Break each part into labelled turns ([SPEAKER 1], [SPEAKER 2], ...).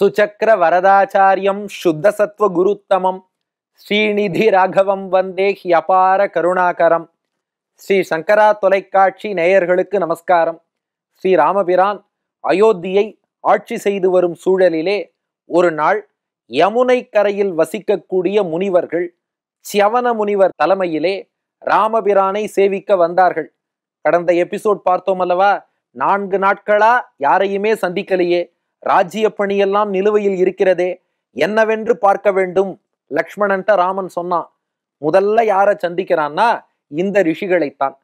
[SPEAKER 1] சுச்சக்கர வரதாச்சாரியம் சுத்த சத்வ குருத்தமம் ஸ்ரீநிதி ராகவம் வந்தே ஹியபார கருணாகரம். ஸ்ரீ சங்கரா தொலைக்காட்சி நேயர்களுக்கு நமஸ்காரம். ஸ்ரீ ராமபிரான் அயோத்தியை ஆட்சி செய்து வரும் சூழலிலே ஒரு நாள் யமுனை கரையில் வசிக்கக்கூடிய முனிவர்கள் சியவன முனிவர் தலைமையிலே ராமபிரானை சேவிக்க வந்தார்கள். கடந்த எபிசோட் பார்த்தோம் அல்லவா? 4 நாட்களா யாரையுமே சந்திக்கலையே, ராஜ்ய பணியெல்லாம் நிலுவையில் இருக்கிறதே, என்னவென்று பார்க்க வேண்டும். லக்ஷ்மணன்ட்ட ராமன் சொன்னான். முதல்ல யாரை சந்திக்கிறான்னா இந்த ரிஷிகளைத்தான்.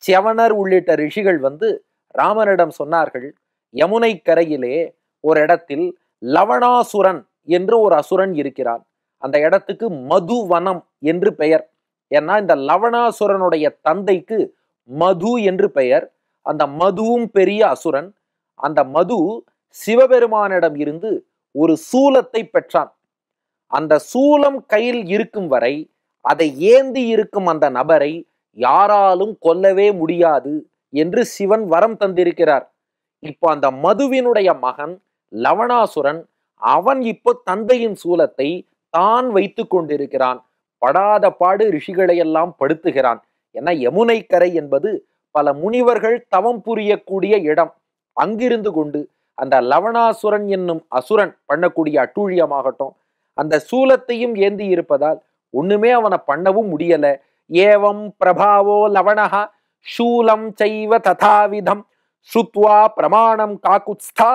[SPEAKER 1] சியவனர் உள்ளிட்ட ரிஷிகள் வந்து ராமனிடம் சொன்னார்கள், யமுனை கரையிலே ஒரு இடத்தில் லவணாசுரன் என்று ஒரு அசுரன் இருக்கிறான். அந்த இடத்துக்கு மதுவனம் என்று பெயர். ஏன்னா இந்த லவணாசுரனுடைய தந்தைக்கு மது என்று பெயர். அந்த மதுவும் பெரிய அசுரன். அந்த மது சிவபெருமானிடம் இருந்து ஒரு சூலத்தை பெற்றான். அந்த சூலம் கையில் இருக்கும் வரை அதை ஏந்தி இருக்கும் அந்த நபரை யாராலும் கொல்லவே முடியாது என்று சிவன் வரம் தந்திருக்கிறார். இப்போ அந்த மதுவினுடைய மகன் லவணாசுரன், அவன் இப்போ தந்தையின் சூலத்தை தான் வைத்து கொண்டிருக்கிறான். படாத பாடு ரிஷிகளை எல்லாம் படுத்துகிறான். ஏன்னா யமுனை கரை என்பது பல முனிவர்கள் தவம் புரியக்கூடிய இடம். அங்கிருந்து கொண்டு அந்த லவணாசுரன் என்னும் அசுரன் பண்ணக்கூடிய அட்டூழியமாகட்டும், அந்த சூலத்தையும் ஏந்தி இருப்பதால் ஒண்ணுமே அவனை பண்ணவும் முடியல. ஏவம் பிரபாவோ லவணஹா சூலம் சைவ ததாவிதம் ஸ்ருத்வா பிரமாணம் காகுத்ஸ்தா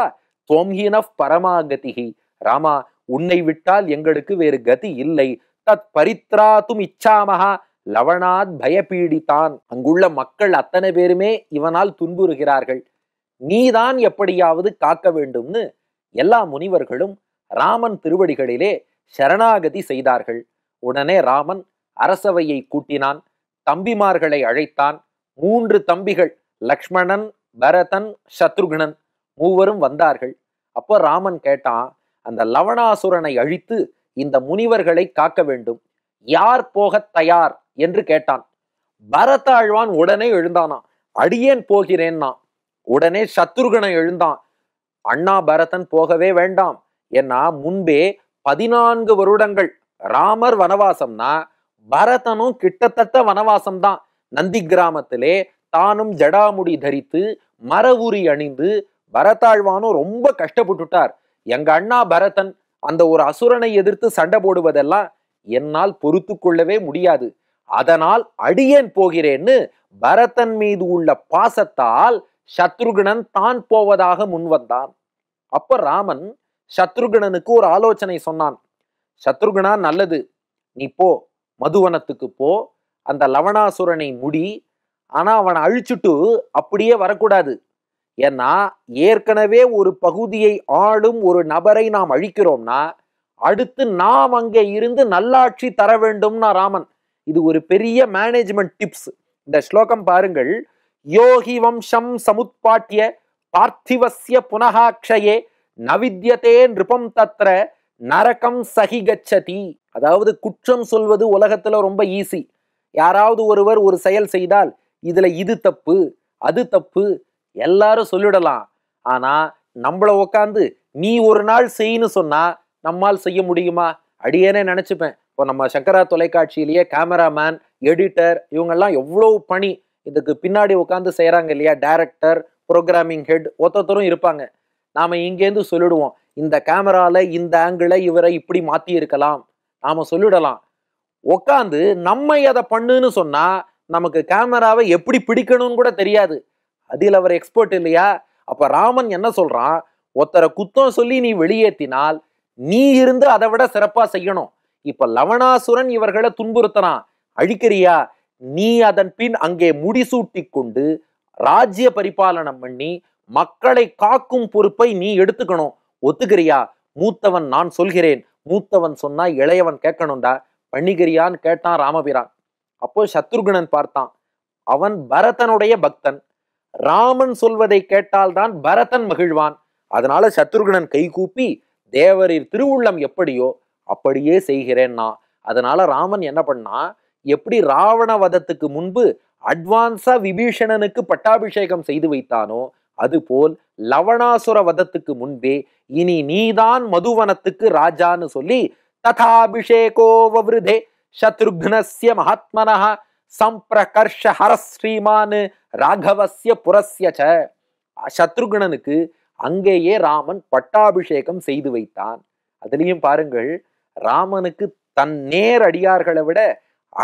[SPEAKER 1] துவம்ஹினஃப் பரமாகதிஹி. ராமா, உன்னை விட்டால் எங்களுக்கு வேறு கதி இல்லை. தத் பரித்ராத்தும் இச்சாமஹா லவணாத் பயபீடித்தான். அங்குள்ள மக்கள் அத்தனை பேருமே இவனால் துன்புறுகிறார்கள். நீதான் எப்படியாவது காக்க வேண்டும்னு எல்லா முனிவர்களும் ராமன் திருவடிகளிலே சரணாகதி செய்தார்கள். உடனே ராமன் அரசவையை கூட்டினான். தம்பிமார்களை அழைத்தான். 3 தம்பிகள், லக்ஷ்மணன், பரதன், சத்ருக்னன், மூவரும் வந்தார்கள். அப்போ ராமன் கேட்டான், அந்த லவணாசுரனை அழித்து இந்த முனிவர்களை காக்க வேண்டும், யார் போக தயார் என்று கேட்டான். பரதாழ்வான் உடனே எழுந்தானா, அடியேன் போகிறேன்னா. உடனே சத்ருகனை எழுந்தான், அண்ணா பரதன் போகவே வேண்டாம். ஏன்னா முன்பே 14 வருடங்கள் ராமர் வனவாசம்னா பரதனும் கிட்டத்தட்ட வனவாசம்தான். நந்தி கிராமத்திலே தானும் ஜடாமுடி தரித்து மரவுரி அணிந்து பரதாழ்வானும் ரொம்ப கஷ்டப்பட்டுட்டார். எங்க அண்ணா பரதன் அந்த ஒரு அசுரனை எதிர்த்து சண்டை போடுவதெல்லாம் என்னால் பொறுத்து கொள்ளவே முடியாது, அதனால் அடியேன் போகிறேன்னு பரதன் மீது உள்ள பாசத்தால் சத்ருகனன் தான் போவதாக முன்வந்தான். அப்ப ராமன் சத்ருகனனுக்கு ஒரு ஆலோசனை சொன்னான். சத்ருகனா, நல்லது, நீ போ, மதுவனத்துக்கு போ, அந்த லவணாசுரனை முடி. ஆனா அவனை அழிச்சுட்டு அப்படியே வரக்கூடாது. ஏன்னா ஏற்கனவே ஒரு பகுதியை ஆளும் ஒரு நபரை நாம் அழிக்கிறோம்னா அடுத்து நாம் அங்கே இருந்து நல்லாட்சி தர வேண்டும்னா ராமன். இது ஒரு பெரிய மேனேஜ்மெண்ட் டிப்ஸ். இந்த ஸ்லோகம் பாருங்கள். யோகி வம்சம் சமுத்பாட்ய பார்த்திவஸ்ய புனகாக்ஷயே நவித்யதே நிருபம் தத்ர நரகம் சகி கச்சதி. அதாவது குற்றம் சொல்வது உலகத்துல ரொம்ப ஈஸி. யாராவது ஒருவர் ஒரு செயல் செய்தால் இதுல இது தப்பு அது தப்பு எல்லாரும் சொல்லிடலாம். ஆனா நம்மள உட்காந்து நீ ஒரு நாள் செய்யு சொன்னா நம்மால் செய்ய முடியுமா? அடியேனே நினைச்சுப்பேன். இப்போ நம்ம சங்கரா தொலைக்காட்சியிலேயே கேமராமேன், எடிட்டர், இவங்கெல்லாம் எவ்வளவு பணி இதுக்கு பின்னாடி உட்காந்து செய்யறாங்க இல்லையா? டைரக்டர், ப்ரோக்ராமிங் ஹெட், ஒருத்தரும் இருப்பாங்க. நாம இங்கேருந்து சொல்லிடுவோம், இந்த கேமரால இந்த ஆங்கிளை இவரை இப்படி மாத்தி இருக்கலாம், நாம சொல்லிடலாம். உட்காந்து நம்ம அதை பண்ணுன்னு சொன்னா நமக்கு கேமராவை எப்படி பிடிக்கணும்னு கூட தெரியாது. அதில் அவர் எக்ஸ்பர்ட் இல்லையா? அப்ப ராமன் என்ன சொல்றான், ஒருத்தரை குத்தம் சொல்லி நீ வெளியேற்றினால் நீ இருந்து அதை விட சிறப்பா செய்யணும். இப்ப லவணாசுரன் இவர்களை துன்புறுத்தறான், அழிக்கிறியா? நீ அதன் பின் அங்கே முடிசூட்டி கொண்டு ராஜ்ய பரிபாலனம் பண்ணி மக்களை காக்கும் பொறுப்பை நீ எடுத்துக்கணும். ஒத்துக்கிறியா? மூத்தவன் நான் சொல்கிறேன், மூத்தவன் சொன்னா இளையவன் கேட்கணும்டா, பண்ணிக்கிறியான்னு கேட்டான் ராமபிரான். அப்போ சத்ருகனன் பார்த்தான், அவன் பரதனுடைய பக்தன். ராமன் சொல்வதை கேட்டால்தான் பரதன் மகிழ்வான். அதனால சத்ருகனன் கை கூப்பி, தேவரின் திருவுள்ளம் எப்படியோ அப்படியே செய்கிறேன்னா. அதனால ராமன் என்ன பண்ணா, எப்படி ராவண வதத்துக்கு முன்பு அட்வான்ஸா விபீஷணனுக்கு பட்டாபிஷேகம் செய்து வைத்தானோ அதுபோல் லவணாசுர வதத்துக்கு முன்பே இனி நீதான் மதுவனத்துக்கு ராஜான்னு சொல்லி ததாபிஷேகோ வவ்ருதே சத்ருக்னஸ்ய மகாத்மனஹ சம்பிரகர்ஷ ஹரஸ்ரீமான் ராகவஸ்ய புரஸ்யச. சத்ருக்னனுக்கு அங்கேயே ராமன் பட்டாபிஷேகம் செய்து வைத்தான். அதுலயும் பாருங்கள், ராமனுக்கு தன் நேர் அடியார்களை விட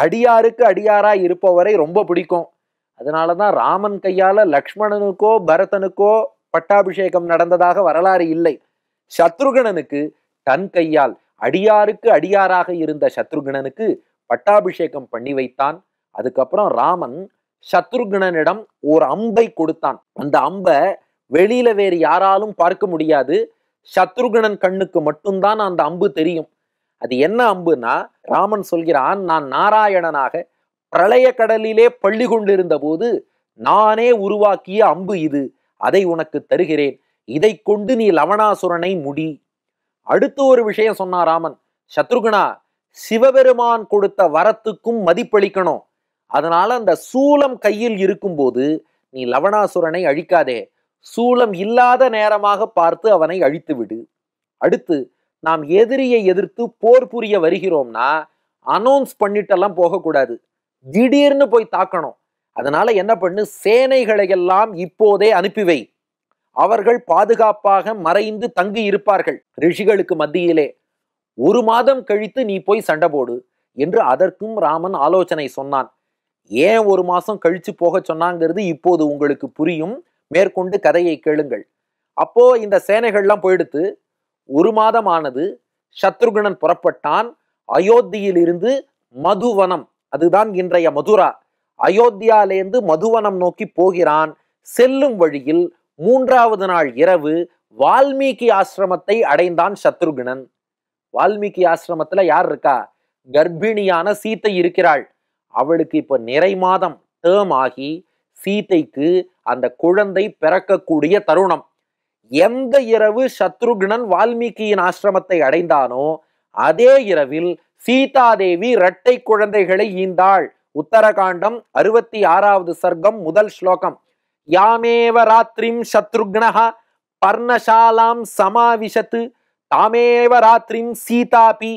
[SPEAKER 1] அடியாருக்கு அடியாரா இருப்பவரை ரொம்ப பிடிக்கும். அதனாலதான் ராமன் கையால லக்ஷ்மணனுக்கோ பரதனுக்கோ பட்டாபிஷேகம் நடந்ததாக வரலாறு இல்லை. சத்ருகணனுக்கு தன் கையால் அடியாருக்கு அடியாராக இருந்த சத்ருகணனுக்கு பட்டாபிஷேகம் பண்ணி வைத்தான். அதுக்கப்புறம் ராமன் சத்ருகணனிடம் ஒரு அம்பை கொடுத்தான். அந்த அம்பை வெளியில வேறு யாராலும் பார்க்க முடியாது, சத்ருகணன் கண்ணுக்கு மட்டும்தான் அந்த அம்பு தெரியும். அது என்ன அம்புனா, ராமன் சொல்கிறான், நான் நாராயணனாக பிரளய கடலிலே பள்ளி கொண்டிருந்த போது நானே உருவாக்கிய அம்பு இது, அதை உனக்கு தருகிறேன், இதை கொண்டு நீ லவணாசுரனை முடி. அடுத்து ஒரு விஷயம் சொன்னா ராமன், சத்ருகனா, சிவபெருமான் கொடுத்த வரத்துக்கும் மதிப்பளிக்கணும். அதனால அந்த சூலம் கையில் இருக்கும்போது நீ லவணாசுரனை அழிக்காதே, சூலம் இல்லாத நேரமாக பார்த்து அவனை அழித்து விடு. அடுத்து நாம் எதிரியை எதிர்த்து போர் புரிய வருகிறோம்னா அனௌன்ஸ் பண்ணிட்டெல்லாம் போகக்கூடாது, திடீர்னு போய் தாக்கணும். அதனால என்ன பண்ணு, சேனைகளை எல்லாம் இப்போதே அனுப்பிவை, அவர்கள் பாதுகாப்பாக மறைந்து தங்கி இருப்பார்கள் ரிஷிகளுக்கு மத்தியிலே. 1 மாதம் கழித்து நீ போய் சண்டை போடு என்று அதற்கும் ராமன் ஆலோசனை சொன்னான். ஏன் 1 மாசம் கழிச்சு போக சொன்னாங்கிறது இப்போது உங்களுக்கு புரியும், மேற்கொண்டு கதையை கேளுங்கள். அப்போ இந்த சேனைகள்லாம் போயிடுத்து, 1 மாதம் ஆனது. சத்ருகணன் புறப்பட்டான். அயோத்தியில் இருந்து மதுவனம், அதுதான் இன்றைய மதுரா, அயோத்தியாலேருந்து மதுவனம் நோக்கி போகிறான். செல்லும் வழியில் 3வது நாள் இரவு வால்மீகி ஆசிரமத்தை அடைந்தான் சத்ருகணன். வால்மீகி ஆசிரமத்துல யார் இருக்கா? கர்ப்பிணியான சீத்தை இருக்கிறாள். அவளுக்கு இப்ப நிறை மாதம் டேர்ம் ஆகி சீதைக்கு அந்த குழந்தை பிறக்கக்கூடிய தருணம். எந்த இரவு சத்ருகணன் வால்மீகியின் ஆசிரமத்தை அடைந்தானோ அதே இரவில் சீதாதேவி இரட்டை குழந்தைகளை ஈந்தாள். உத்தரகாண்டம் 66வது சர்க்கம் முதல் ஸ்லோகம். யாமேவ ராத்திரிம் சத்ருக்னஹ பர்ணசாலாம் சமாவிஷத் தாமேவ ராத்திரிம் சீதாபி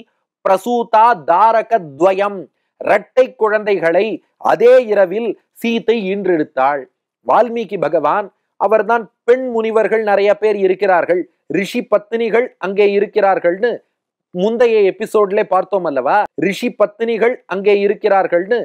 [SPEAKER 1] பிரசூதா தாரகத்வயம். இரட்டை குழந்தைகளை அதே இரவில் சீதை ஈன்றெடுத்தாள். வால்மீகி பகவான் அவர்தான் பெண் முனிவர்கள் நிறைய பேர் இருக்கிறார்கள், ரிஷி பத்தினிகள் அங்கே இருக்கிறார்கள்னு முந்தைய எபிசோட்ல பார்த்தோம் அல்லவா. ரிஷி பத்தினிகள் அங்கே இருக்கிறார்கள்னு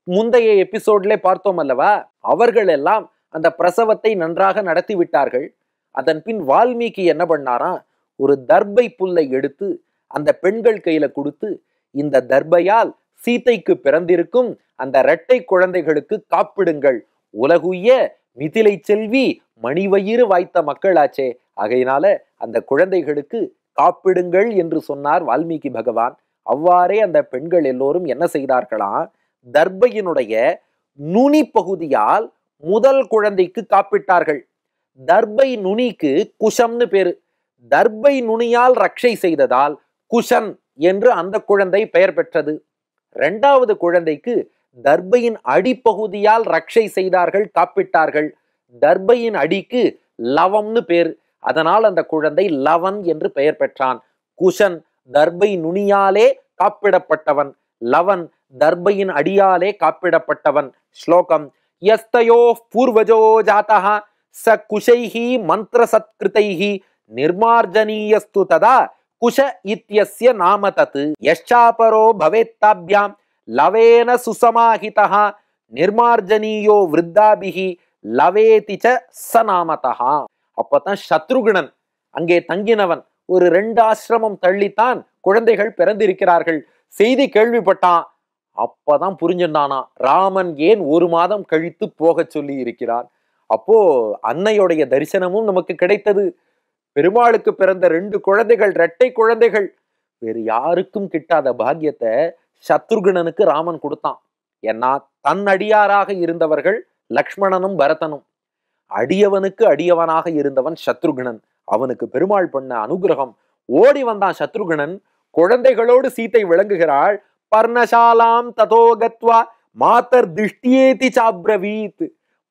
[SPEAKER 1] முந்தைய எபிசோட்ல பார்த்தோம் அல்லவா. அவர்கள் எல்லாம் அந்த பிரசவத்தை நன்றாக நடத்தி விட்டார்கள். அதன் பின் வால்மீகி என்ன பண்ணாராம், ஒரு தர்பை புல்லை எடுத்து அந்த பெண்கள் கையில கொடுத்து, இந்த தர்பையால் சீதைக்கு பிறந்திருக்கும் அந்த இரட்டை குழந்தைகளுக்கு காப்பிடுங்கள், உலகுய மிதிலை செல்வி மணிவயிறு வாய்த்த மக்களாச்சே, ஆகையினால அந்த குழந்தைகளுக்கு காப்பிடுங்கள் என்று சொன்னார் வால்மீகி பகவான். அவ்வாறே அந்த பெண்கள் எல்லோரும் என்ன செய்தார்களாம், தர்பையினுடைய நுனி பகுதியால் முதல் குழந்தைக்கு காப்பிட்டார்கள். தர்பை நுனிக்கு குஷம்னு பேரு. தர்பை நுனியால் ரக்ஷை செய்ததால் குஷன் என்று அந்த குழந்தை பெயர் பெற்றது. 2வது குழந்தைக்கு தர்பையின் அடிப்பகுதியால் ரக்ஷை செய்தார்கள், காப்பிட்டார்கள். தர்பையின் அடிக்கு லவம்னு பேர். அதனால் அந்த குழந்தை லவன் என்று பெயர் பெற்றான். குஷன் தர்பை நுனியாலே காப்பிடப்பட்டவன், லவன் தர்பையின் அடியாலே காப்பிடப்பட்டவன். ஸ்லோகம். யஸ்தயோ பூர்வஜோ ஜாதஹ ச குஷைஹி மந்திர சத்கிருதைஹி நிர்மார்ஜனீயஸ்து ததா குஷ இத்யஸ்ய நாம தத் யச்சாபரோ பவேத்தாப்யாம் லவேன சுசமாஹிதஹ நிர்மார்ஜனீயோ விருத்தாபிஹி லவேதி ச சநாமதஹ. அப்பதான் சத்ருகணன் அங்கே தங்கினவன் ஒரு 2 ஆசிரமம் தள்ளித்தான் குழந்தைகள் பிறந்திருக்கிறார்கள். செய்தி கேள்விப்பட்டான். அப்பதான் புரிஞ்சுட்டானா, ராமன் ஏன் 1 மாதம் கழித்து போக சொல்லி இருக்கிறான். அப்போ அன்னையுடைய தரிசனமும் நமக்கு கிடைத்தது. பெருமாளுக்கு பிறந்த 2 குழந்தைகள், இரட்டை குழந்தைகள், வேறு யாருக்கும் கிட்டாத பாக்கியத்தை சத்ருகணனுக்கு ராமன் கொடுத்தான். ஏன்னா தன் அடியாராக இருந்தவர்கள் லக்ஷ்மணனும் பரதனும், அடியவனுக்கு அடியவனாக இருந்தவன் சத்ருகணன். அவனுக்கு பெருமாள் பண்ண அனுகிரகம். ஓடி வந்தான் சத்ருகணன். குழந்தைகளோடு சீத்தை விளங்குகிறாள். பர்ணசாலாம் ததோகத்வா மாதர் திஷ்டியேதி சாப்ரவீத்.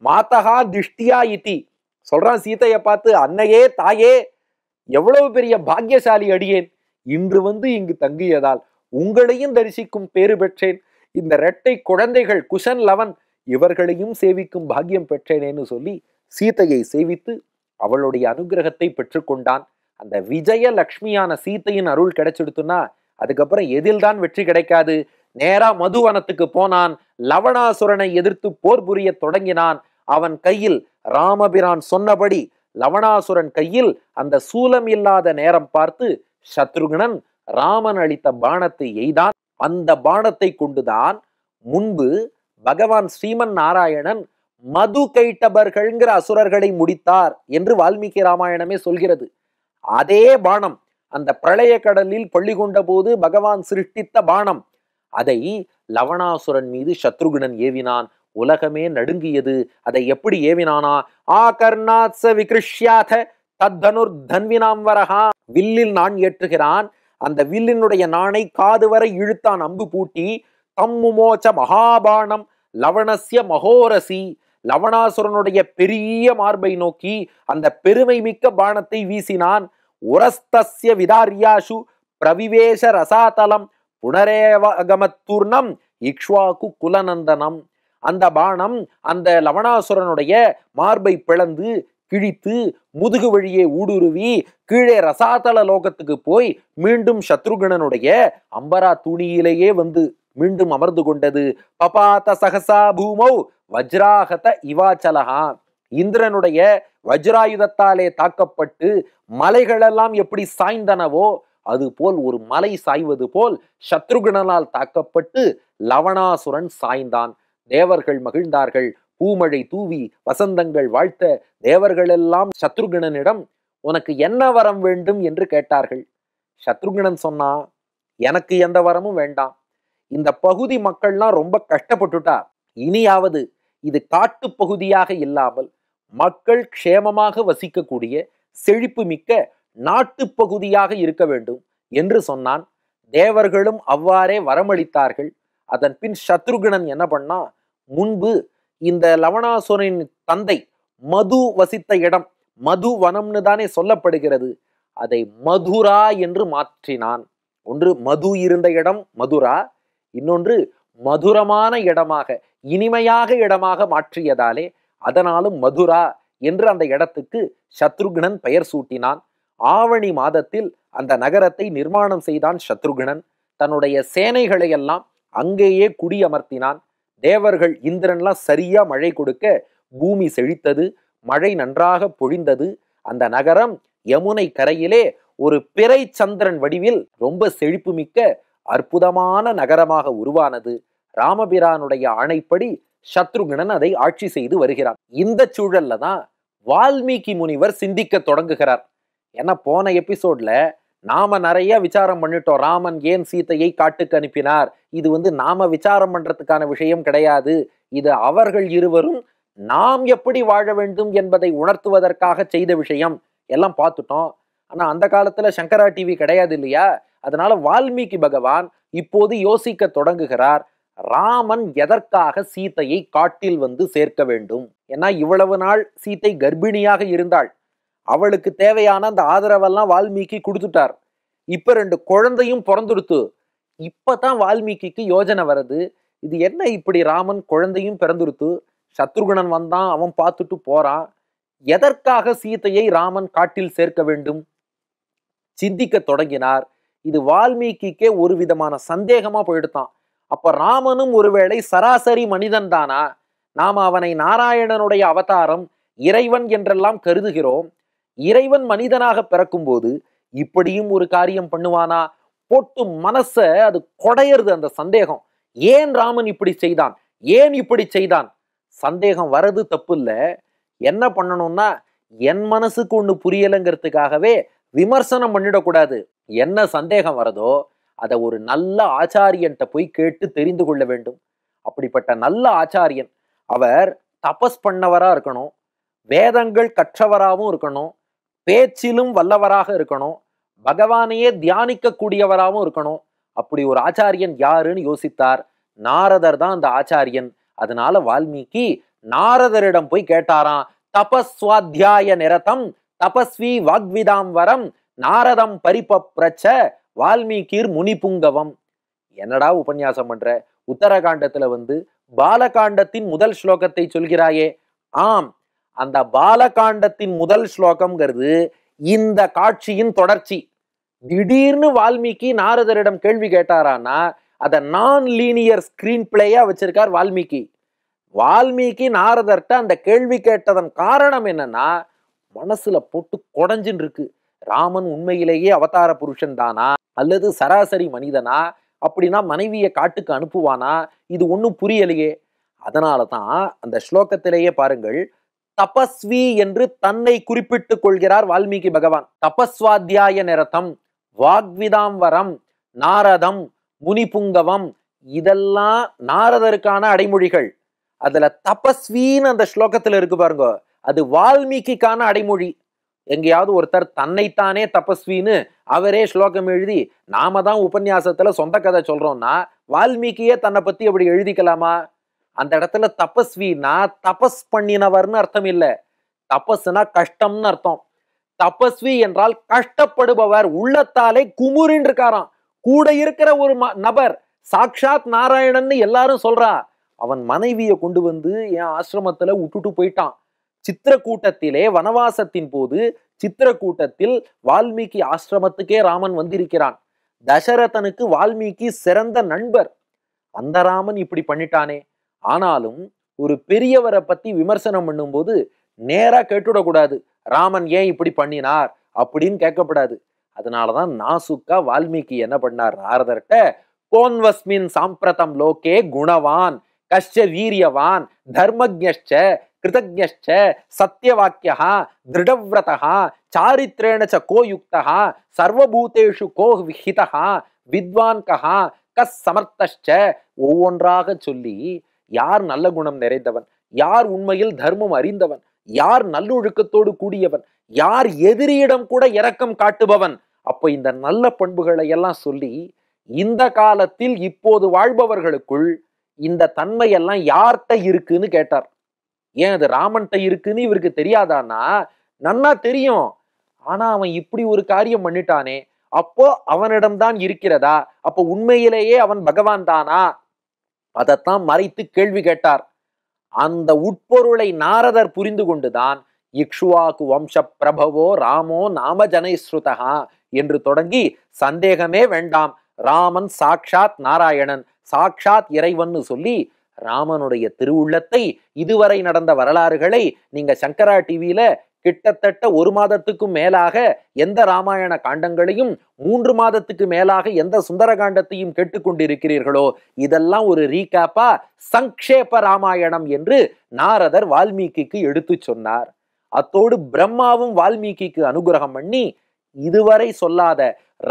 [SPEAKER 1] மாதகா திஷ்டியா இதி சொல்றான் சீதையை பார்த்து, அன்னையே தாயே எவ்வளவு பெரிய பாக்கியசாலி அடியேன்! இன்று வந்து இங்கு தங்கியதால் உங்களையும் தரிசிக்கும் பேறு பெற்றேன். இந்த இரட்டை குழந்தைகள் குஷன் லவன் இவர்களையும் சேவிக்கும் பாக்கியம் பெற்றேனேன்னு சொல்லி சீதையை சேவித்து அவளுடைய அனுகிரகத்தை பெற்றுக்கொண்டான். அந்த விஜயலட்சுமியான சீதையின் அருள் கிடைச்சிடுத்துன்னா அதுக்கப்புறம் எதில்தான் வெற்றி கிடைக்காது. நேரா மதுவனத்துக்கு போனான். லவணாசுரனை எதிர்த்து போர் புரிய தொடங்கினான். அவன் கையில் ராமபிரான் சொன்னபடி லவணாசுரன் கையில் அந்த சூலம் இல்லாத நேரம் பார்த்து சத்ருகுணன் ராமன் அளித்த பாணத்தை எய்தான். அந்த பாணத்தை கொண்டுதான் முன்பு பகவான் ஸ்ரீமன் நாராயணன் மது கைட்டபர்கள்ங்கிற அசுரர்களை முடித்தார் என்று வால்மீகி ராமாயணமே சொல்கிறது. அதே பாணம் அந்த பிரளய கடலில் பள்ளி கொண்ட போது பகவான் சிருஷ்டித்த பாணம். அதை லவணாசுரன் மீது சத்ருகுணன் ஏவினான். உலகமே நடுங்கியது. அதை எப்படி ஏவினானா? ஆகர்ணாத்ஸ விக்ருஷ்யாத தத்தனுர் தன்வினாம்வரஹா. வில்லில் நான் ஏற்றுகிறான். அந்த வில்லினுடைய நாணை காது வரை இழுத்தான் அம்பு பூட்டி. தம்முமோச்ச மகாபாணம் லவணஸ்ய மகோரசி. லவணாசுரனுடைய பெரிய மார்பை நோக்கி அந்த பெருமை மிக்க பாணத்தை வீசினான். உரஸ்தஸ்ய விதார்யாஷு பிரவிவேஷ ரசாதலம் புனரேவகமத்தூர்ணம் இக்ஷ்வாகு குலநந்தனம். அந்த பாணம் அந்த லவணாசுரனுடைய மார்பை பிளந்து கிழித்து முதுகு வழியே ஊடுருவி கீழே ரசாதல லோகத்துக்கு போய் மீண்டும் சத்ருகணனுடைய அம்பரா துணியிலேயே வந்து மீண்டும் அமர்ந்து கொண்டது. பபாத சகசா பூமௌ வஜ்ராகத இவாச்சலஹா. இந்திரனுடைய வஜ்ராயுதத்தாலே தாக்கப்பட்டு மலைகளெல்லாம் எப்படி சாய்ந்தனவோ அது போல் ஒரு மலை சாய்வது போல் சத்ருகணனால் தாக்கப்பட்டு லவணாசுரன் சாய்ந்தான். தேவர்கள் மகிழ்ந்தார்கள். பூமழை தூவி வசந்தங்கள் வாழ்த்த தேவர்கள் எல்லாம் சத்ருகணனிடம் உனக்கு என்ன வரம் வேண்டும் என்று கேட்டார்கள். சத்ருகணன் சொன்னா, எனக்கு எந்த வரமும் வேண்டாம். இந்த பகுதி மக்கள்லாம் ரொம்ப கஷ்டப்பட்டுட்டா. இனியாவது இது காட்டு பகுதியாக இல்லாமல் மக்கள் க்ஷேமமாக வசிக்கக்கூடிய செழிப்பு மிக்க நாட்டு பகுதியாக இருக்க வேண்டும் என்று சொன்னான். தேவர்களும் அவ்வாறே வரமளித்தார்கள். அதன் பின் சத்ருகணன் என்ன பண்ணா, முன்பு இந்த லவணாசுரனின் தந்தை மது வசித்த இடம் மது வனம்னு தானே சொல்லப்படுகிறது, அதை மதுரா என்று மாற்றினான். ஒன்று மது இருந்த இடம் மதுரா, இன்னொன்று மதுரமான இடமாக இனிமையாக இடமாக மாற்றியதாலே அதனாலும் மதுரா என்று அந்த இடத்துக்கு சத்ருகணன் பெயர் சூட்டினான். ஆவணி மாதத்தில் அந்த நகரத்தை நிர்மாணம் செய்தான் சத்ருகணன். தன்னுடைய சேனைகளை எல்லாம் அங்கேயே குடியமர்த்தினான். தேவர்கள் இந்திரன்லாம் சரியா மழை கொடுக்க பூமி செழித்தது. மழை நன்றாக பொழிந்தது. அந்த நகரம் யமுனை கரையிலே ஒரு பிறை சந்திரன் வடிவில் ரொம்ப செழிப்பு மிக்க அற்புதமான நகரமாக உருவானது. ராமபிரானுடைய ஆணைப்படி சத்ருகணன் அதை ஆட்சி செய்து வருகிறார். இந்த சூழல்ல தான் வால்மீகி முனிவர் சிந்திக்க தொடங்குகிறார். ஏன்னா போன எபிசோட்ல நாம நிறைய விசாரம் பண்ணிட்டோம். ராமன் ஏன் சீதையை காட்டுக்கு அனுப்பினார், இது நாம விசாரம் பண்றதுக்கான விஷயம் கிடையாது. இது அவர்கள் இருவரும் நாம் எப்படி வாழ வேண்டும் என்பதை உணர்த்துவதற்காக செய்த விஷயம் எல்லாம் பார்த்துட்டோம். ஆனா அந்த காலத்துல சங்கரா டிவி கிடையாது இல்லையா? அதனால வால்மீகி பகவான் இப்போது யோசிக்க தொடங்குகிறார். ராமன் எதற்காக சீதையை காட்டில் வந்து சேர்க்க வேண்டும்? ஏன்னா இவ்வளவு நாள் சீதை கர்ப்பிணியாக இருந்தாள். அவளுக்கு தேவையான அந்த ஆதரவெல்லாம் வால்மீகி கொடுத்துட்டார். இப்ப 2 குழந்தையும் பிறந்துடுத்து. இப்பதான் வால்மீகிக்கு யோஜனை வருது, இது என்ன இப்படி ராமன் குழந்தையும் பிறந்துடுத்து, சத்ருகணன் வந்தான், அவன் பார்த்துட்டு போறான், எதற்காக சீதையை ராமன் காட்டில் சேர்க்க வேண்டும்? சிந்திக்க தொடங்கினார். இது வால்மீகிக்கே ஒரு விதமான சந்தேகமா போயிடுத்தான். அப்ப ராமனும் ஒருவேளை சராசரி மனிதன் தானா? நாம அவனை நாராயணனுடைய அவதாரம் இறைவன் என்றெல்லாம் கருதுகிறோம். இறைவன் மனிதனாக பிறக்கும் போது இப்படியும் ஒரு காரியம் பண்ணுவானா? போட்டு மனச அது கொடையறது அந்த சந்தேகம். ஏன் ராமன் இப்படி செய்தான், ஏன் இப்படி செய்தான்? சந்தேகம் வரது தப்பு இல்ல. என்ன பண்ணணும்னா, என் மனசுக்கு ஒண்ணு புரியலைங்கிறதுக்காகவே விமர்சனம் பண்ணிடக்கூடாது. என்ன சந்தேகம் வரதோ அதை ஒரு நல்ல ஆச்சாரியன்ட்ட போய் கேட்டு தெரிந்து கொள்ள வேண்டும். அப்படிப்பட்ட நல்ல ஆச்சாரியன் அவர் தபஸ் பண்ணவரா இருக்கணும், வேதங்கள் கற்றவராகவும் இருக்கணும், பேச்சிலும் வல்லவராக இருக்கணும், பகவானையே தியானிக்க கூடியவராகவும் இருக்கணும். அப்படி ஒரு ஆச்சாரியன் யாருன்னு யோசித்தார். நாரதர் தான் அந்த ஆச்சாரியன். அதனால வால்மீகி நாரதரிடம் போய் கேட்டாராம். தபஸ்வாத்தியாய நிரதம் தபஸ்வி வாக்விதாம் வரம் நாரதம் பரிபப்ரச்ச வால்மீகிர் முனிபுங்கவம். என்னடா உபன்யாசம் பண்ற? உத்தரகாண்டத்துல பாலகாண்டத்தின் முதல் ஸ்லோகத்தை சொல்கிறாயே. ஆம், அந்த பாலகாண்டத்தின் முதல் ஸ்லோகம்ங்கிறது இந்த காட்சியின் தொடர்ச்சி. திடீர்னு வால்மீகி நாரதரிடம் கேள்வி கேட்டாரான்னா அத நான் லீனியர் ஸ்கிரீன் பிளேயா வச்சிருக்கார் வால்மீகி. வால்மீகி நாரதர்கிட்ட அந்த கேள்வி கேட்டதன் காரணம் என்னன்னா, மனசுல போட்டு கொடைஞ்சின்னு இருக்கு. ராமன் உண்மையிலேயே அவதார புருஷன் தானா அல்லது சராசரி மனிதனா? அப்படின்னா மனைவியை காட்டுக்கு அனுப்புவானா? இது ஒன்னும் புரியலையே. அதனாலதான் அந்த ஸ்லோகத்திலேயே பாருங்கள், தபஸ்வி என்று தன்னை குறிப்பிட்டுக் கொள்கிறார் வால்மீகி பகவான். தபஸ்வாத்தியாய நிரதம், வாக்விதாம் வரம், நாரதம், முனிபுங்கவம், இதெல்லாம் நாரதருக்கான அடைமொழிகள். அதுல தபஸ்வின்னு அந்த ஸ்லோகத்துல இருக்கு பாருங்க, அது வால்மீகிக்கான அடைமொழி. எங்கேயாவது ஒருத்தர் தன்னைத்தானே தபஸ்வின்னு அவரே ஸ்லோகம் எழுதி நாம தான் உபன்யாசத்துல சொந்த கதை சொல்றோம்னா வால்மீகியே தன்னை பத்தி அப்படி எழுதிக்கலாமா? அந்த இடத்துல தபஸ்வினா தபஸ் பண்ணினவர்னு அர்த்தம் இல்ல, தபஸ்னா கஷ்டம்னு அர்த்தம். தபஸ்வி என்றால் கஷ்டப்படுபவர், உள்ளத்தாலே குமுறின்னு இருக்காராம். கூட இருக்கிற ஒரு நபர் சாக்ஷாத் நாராயணன்னு எல்லாரும் சொல்றா. அவன் மனைவியை கொண்டு என் ஆசிரமத்துல விட்டுட்டு போயிட்டான். சித்திரக்கூட்டத்திலே வனவாசத்தின் போது சித்திரக்கூட்டத்தில் வால்மீகி ஆசிரமத்துக்கே ராமன் வந்திருக்கிறான். தசரதனுக்கு வால்மீகி சிறந்த நண்பர். அந்த ராமன் இப்படி பண்ணிட்டானே. ஆனாலும் ஒரு பெரியவரை பத்தி விமர்சனம் பண்ணும்போது நேரா கேட்டுடக்கூடாது, ராமன் ஏன் இப்படி பண்ணினார் அப்படின்னு கேட்கப்படாது. அதனாலதான் நாசுக்கா வால்மீகி என்ன பண்ணார் நாரதர்கிட்ட, கோன்வஸ்மின் சாம்பிரதம் லோகே குணவான் கஷ்ட வீரியவான் தர்மஜ்ஞ கிருதஜ்ஞ சத்யவாக்கியா திருடவ்ரதா சாரித்ரேண ச கோ யுக்தா சர்வபூதேஷு கோ விஹிதா வித்வான் கஹா கஸ் சமர்த்தச்ச, ஒவ்வொன்றாக சொல்லி யார் நல்ல குணம் நிறைந்தவன், யார் உண்மையில் தர்மம் அறிந்தவன், யார் நல்லொழுக்கத்தோடு கூடியவன், யார் எதிரியிடம் கூட இரக்கம் காட்டுபவன். அப்போ இந்த நல்ல பண்புகளை எல்லாம் சொல்லி இந்த காலத்தில் இப்போது வாழ்பவர்களுக்குள் இந்த தன்மையெல்லாம் யார்கிட்ட இருக்குன்னு கேட்டார். ஏன் அது ராமன்கிட்ட இருக்குன்னு இவருக்கு தெரியாதானா? நன்னா தெரியும். ஆனா அவன் இப்படி ஒரு காரியம் பண்ணிட்டானே, அப்போ அவனிடம்தான் இருக்கிறதா? அப்போ உண்மையிலேயே அவன் பகவான் தானா? அதைத்தான் மறைத்து கேள்வி கேட்டார். அந்த உட்பொருளை நாரதர் புரிந்து கொண்டுதான் இக்ஷுவாக்கு வம்ச பிரபவோ ராமோ நாம ஜனைஸ்ருதா என்று தொடங்கி, சந்தேகமே வேண்டாம், ராமன் சாக்ஷாத் நாராயணன், சாக்ஷாத் இறைவன் சொல்லி ராமனுடைய திருவுள்ளத்தை, இதுவரை நடந்த வரலாறுகளை நீங்க சங்கரா டிவியில கிட்டத்தட்ட 1 மாதத்துக்கும் மேலாக எந்த ராமாயண காண்டங்களையும் 3 மாதத்துக்கு மேலாக எந்த சுந்தர காண்டத்தையும் கேட்டுக்கொண்டிருக்கிறீர்களோ, இதெல்லாம் ஒரு ரீகேப்பா சங்கேப ராமாயணம் என்று நாரதர் வால்மீகிக்கு எடுத்து சொன்னார். அத்தோடு பிரம்மாவும் வால்மீகிக்கு அனுகிரகம் பண்ணி இதுவரை சொல்லாத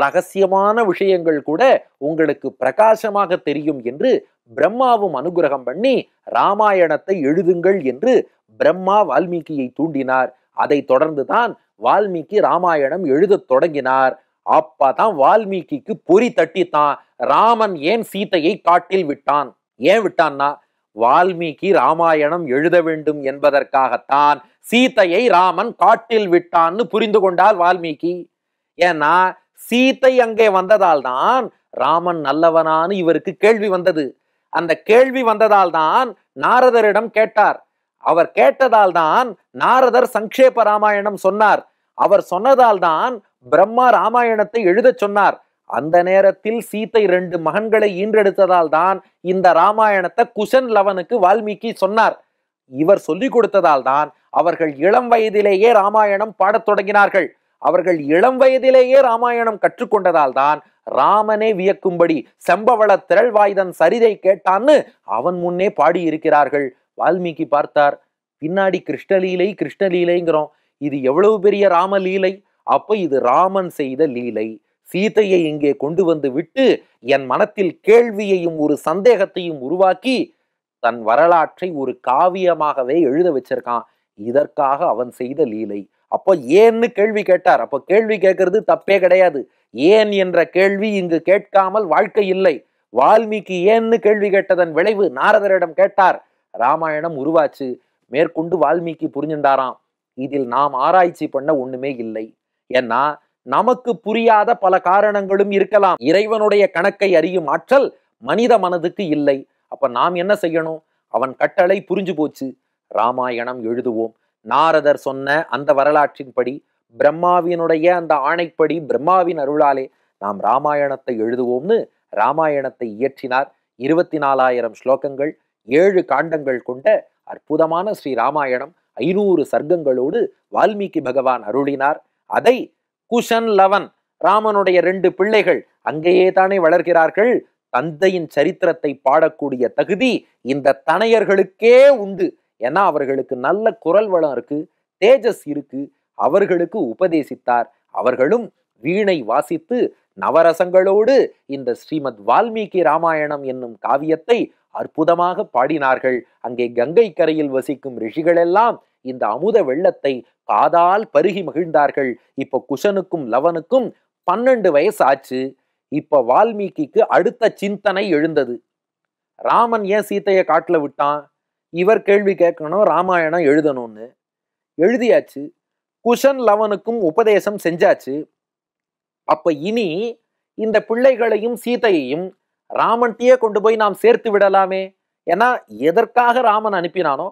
[SPEAKER 1] ரகசியமான விஷயங்கள் கூட உங்களுக்கு பிரகாசமாக தெரியும் என்று பிரம்மாவும் அனுகிரகம் பண்ணி ராமாயணத்தை எழுதுங்கள் என்று பிரம்மா வால்மீகியை தூண்டினார். அதை தொடர்ந்துதான் வால்மீகி ராமாயணம் எழுதத் தொடங்கினார். அப்பதான் வால்மீகிக்கு பொறி தட்டித்தான், ராமன் ஏன் சீதையை காட்டில் விட்டான். ஏன் விட்டான்னா, வால்மீகி ராமாயணம் எழுத வேண்டும் என்பதற்காகத்தான் சீதையை ராமன் காட்டில் விட்டான்னு புரிந்து கொண்டார் வால்மீகி. ஏன்னா சீதை அங்கே வந்ததால் தான் ராமன் நல்லவனான்னு இவருக்கு கேள்வி வந்தது. அந்த கேள்வி வந்ததால் தான் நாரதரிடம் கேட்டார். அவர் கேட்டதால் தான் நாரதர் சங்கேப ராமாயணம் சொன்னார். அவர் சொன்னதால் தான் பிரம்மா ராமாயணத்தை எழுத சொன்னார். அந்த நேரத்தில் சீதை 2 மகன்களை ஈன்றெடுத்ததால் தான் இந்த ராமாயணத்தை குஷன் லவனுக்கு வால்மீகி சொன்னார். இவர் சொல்லிக் கொடுத்ததால் தான் அவர்கள் இளம் வயதிலேயே ராமாயணம் பாடத் தொடங்கினார்கள். அவர்கள் இளம் வயதிலேயே ராமாயணம் கற்றுக்கொண்டதால் தான் ராமனே வியக்கும்படி செம்பவள திரள்வாய்தன் சரிதை கேட்டான்னு அவன் முன்னே பாடி இருக்கிறார்கள். வால்மீகி பார்த்தார், பின்னாடி கிருஷ்ணலீலை கிருஷ்ணலீலைங்கிறோம், இது எவ்வளவு பெரிய ராமலீலை. அப்ப இது ராமன் செய்த லீலை. சீதையை இங்கே கொண்டு வந்து விட்டு என் மனத்தில் கேள்வியையும் ஒரு சந்தேகத்தையும் உருவாக்கி தன் வரலாற்றை ஒரு காவியமாகவே எழுத வச்சிருக்கான். இதற்காக அவன் செய்த லீலை. அப்போ ஏன்னு கேள்வி கேட்டார். அப்போ கேள்வி கேட்கறது தப்பே கிடையாது. ஏன் என்ற கேள்வி இங்கு கேட்காமல் வாழ்க்கை இல்லை. வால்மீகி ஏன்னு கேள்வி கேட்டதன் விளைவு நாரதரிடம் கேட்டார். ராமாயணம் உருவாச்சு. மேற்கொண்டு வால்மீகி புரிஞ்சுண்டாராம், இதில் நாம் ஆராய்ச்சி பண்ண ஒண்ணுமே இல்லை. ஏன்னா நமக்கு புரியாத பல காரணங்களும் இருக்கலாம். இறைவனுடைய கணக்கை அறியும் ஆற்றல் மனித மனதுக்கு இல்லை. அப்ப நாம் என்ன செய்யணும்? அவன் கட்டளை புரிஞ்சு போச்சு, ராமாயணம் எழுதுவோம். நாரதர் சொன்ன அந்த வரலாற்றின்படி, பிரம்மாவினுடைய அந்த ஆணைப்படி, பிரம்மாவின் அருளாலே நாம் ராமாயணத்தை எழுதுவோம்னு ராமாயணத்தை இயற்றினார். 24,000 ஸ்லோகங்கள், 7 காண்டங்கள் கொண்ட அற்புதமான ஸ்ரீ ராமாயணம் 500 சர்க்கங்களோடு வால்மீகி பகவான் அருளினார். அதை குஷன், லவன், ராமனுடைய 2 பிள்ளைகள் அங்கேயே தானே வளர்கிறார்கள். தந்தையின் சரித்திரத்தை பாடக்கூடிய தகுதி இந்த தனையர்களுக்கே உண்டு. ஏன்னா அவர்களுக்கு நல்ல குரல் வளம் இருக்கு, தேஜஸ் இருக்கு. அவர்களுக்கு உபதேசித்தார். அவர்களும் வீணை வாசித்து நவரசங்களோடு இந்த ஸ்ரீமத் வால்மீகி ராமாயணம் என்னும் காவியத்தை அற்புதமாக பாடினார்கள். அங்கே கங்கை கரையில் வசிக்கும் ரிஷிகள் எல்லாம் இந்த அமுத வெள்ளத்தை காதால் பருகி மகிழ்ந்தார்கள். இப்ப குஷனுக்கும் லவனுக்கும் 12 வயசு ஆச்சு. இப்ப வால்மீகிக்கு அடுத்த சிந்தனை எழுந்தது. ராமன் ஏன் சீத்தையை காட்டுல விட்டான்? இவர் கேள்வி கேட்கணும், ராமாயணம் எழுதணும்னு. எழுதியாச்சு. குஷன் லவனுக்கும் உபதேசம் செஞ்சாச்சு. அப்ப இனி இந்த பிள்ளைகளையும் சீதையையும் ராமன்கிட்டயே கொண்டு போய் நாம் சேர்த்து விடலாமே. ஏன்னா எதற்காக ராமன் அனுப்பினானோ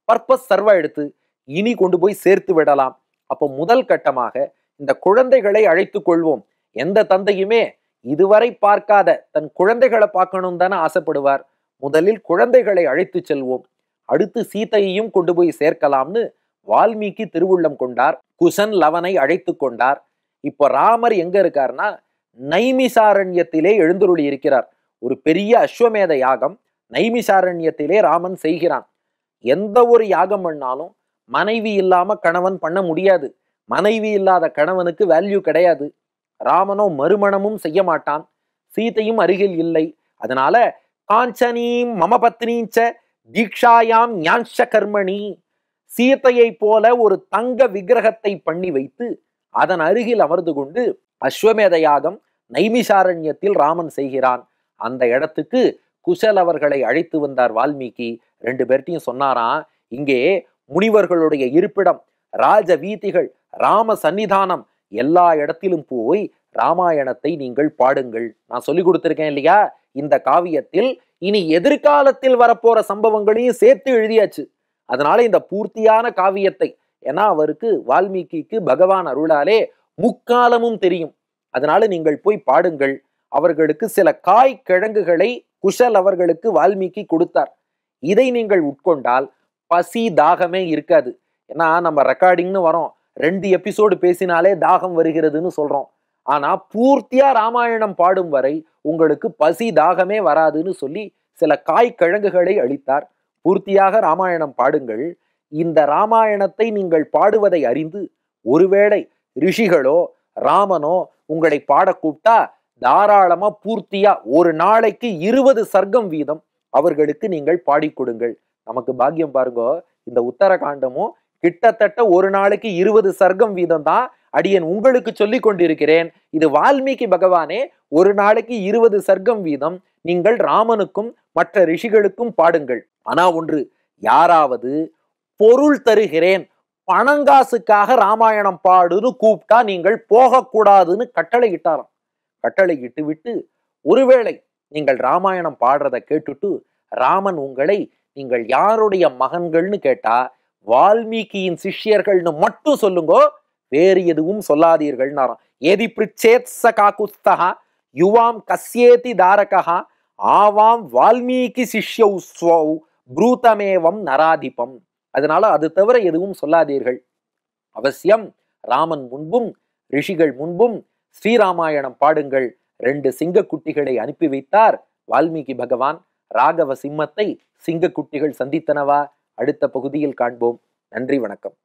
[SPEAKER 1] பர்பஸ் சர்வா எடுத்து இனி கொண்டு போய் சேர்த்து விடலாம். அப்போ முதல் கட்டமாக இந்த குழந்தைகளை அழைத்து கொள்வோம். எந்த தந்தையுமே இதுவரை பார்க்காத தன் குழந்தைகளை பார்க்கணும் தானே ஆசைப்படுவார். முதலில் குழந்தைகளை அழைத்து செல்வோம், அடுத்து சீதையையும் கொண்டு போய் சேர்க்கலாம்னு வால்மீகி திருவுள்ளம் கொண்டார். குஷன் லவனை அழைத்து கொண்டார். இப்போ ராமர் எங்க இருக்காருன்னா நைமிசாரண்யத்திலே எழுந்தருளி இருக்கிறார். ஒரு பெரிய அஸ்வமேத யாகம் நைமிசாரண்யத்திலே ராமன் செய்கிறான். எந்த ஒரு யாகம் பண்ணாலும் மனைவி இல்லாம கணவன் பண்ண முடியாது. மனைவி இல்லாத கணவனுக்கு வேல்யூ கிடையாது. ராமனோ மறுமணமும் செய்ய மாட்டான். சீதையும் அருகில் இல்லை. அதனால காஞ்சனீம் மம பத்னீச்ச தீக்ஷாயாம் ஞான்ஷ கர்மணி, சீதையை போல ஒரு தங்க விக்கிரகத்தை பண்ணி வைத்து அதன் அருகில் அமர்ந்து கொண்டு அஸ்வமேத யாகம் நைமிசாரண்யத்தில் ராமன் செய்கிறான். அந்த இடத்துக்கு குஷல் அவர்களை அழைத்து வந்தார் வால்மீகி. 2 பேர்ட்டையும் சொன்னாராம், இங்கே முனிவர்களுடைய இருப்பிடம், ராஜ வீதிகள், ராம சன்னிதானம், எல்லா இடத்திலும் போய் ராமாயணத்தை நீங்கள் பாடுங்கள். நான் சொல்லி கொடுத்திருக்கேன் இல்லையா, இந்த காவியத்தில் இனி எதிர்காலத்தில் வரப்போற சம்பவங்களையும் சேர்த்து எழுதியாச்சு. அதனால இந்த பூர்த்தியான காவியத்தை, ஏன்னா அவருக்கு வால்மீகிக்கு பகவான் அருளாலே முக்காலமும் தெரியும். அதனால நீங்கள் போய் பாடுங்கள். அவர்களுக்கு சில காய் கிழங்குகளை குஷல் அவர்களுக்கு வால்மீகி கொடுத்தார். இதை நீங்கள் உட்கொண்டால் பசி தாகமே இருக்காது. ஏன்னா நம்ம ரெக்கார்டிங்னு வரோம், 2 எபிசோடு பேசினாலே தாகம் வருகிறதுன்னு சொல்றோம். ஆனா பூர்த்தியா ராமாயணம் பாடும் வரை உங்களுக்கு பசி தாகமே வராதுன்னு சொல்லி சில காய் கிழங்குகளை அளித்தார். பூர்த்தியாக ராமாயணம் பாடுங்கள். இந்த ராமாயணத்தை நீங்கள் பாடுவதை அறிந்து ஒருவேளை ரிஷிகளோ ராமனோ உங்களை பாட கூப்பிட்டா தாராளமா பூர்த்தியா ஒரு நாளைக்கு 20 சர்க்கம் வீதம் அவர்களுக்கு நீங்கள் பாடி கொடுங்கள். நமக்கு பாக்கியம் பாருங்க, இந்த உத்தரகாண்டமும் கிட்டத்தட்ட ஒரு நாளைக்கு 20 சர்க்கம் வீதம் தான் அடியன் உங்களுக்கு சொல்லி கொண்டிருக்கிறேன். இது வால்மீகி பகவானே ஒரு நாளைக்கு 20 சர்க்கம் வீதம் நீங்கள் ராமனுக்கும் மற்ற ரிஷிகளுக்கும் பாடுங்கள். ஆனா ஒன்று, யாராவது பொருள் தருகிறேன் பணங்காசுக்காக ராமாயணம் பாடுன்னு கூப்பிட்டா நீங்கள் போகக்கூடாதுன்னு கட்டளை இட்டாராம். கட்டளை இட்டு விட்டு ஒருவேளை நீங்கள் ராமாயணம் பாடுறத கேட்டுட்டு ராமன் உங்களை நீங்கள் யாருடைய மகன்கள்னு கேட்டா வால்மீகியின் சிஷ்யர்கள்னு மட்டும் சொல்லுங்கோ, வேறு எதுவும் சொல்லாதீர்கள்னாராம். ஏதி பிரிச்சேத்ஸ காகுஸ்தஹா யுவாம் கஸ்யேதி தாரகஹா ஆவாம் வால்மீகி சிஷ்யௌ ஸ்வௌ ப்ரூதமேவம் நராதிபம். அதனால அது தவிர எதுவும் சொல்லாதீர்கள். அவசியம் ராமன் முன்பும் ரிஷிகள் முன்பும் ஸ்ரீராமாயணம் பாடுங்கள். 2 சிங்கக்குட்டிகளை அனுப்பி வைத்தார் வால்மீகி பகவான். ராகவ சிம்மத்தை சிங்கக்குட்டிகள் சந்தித்தனவா? அடுத்த பகுதியில் காண்போம். நன்றி, வணக்கம்.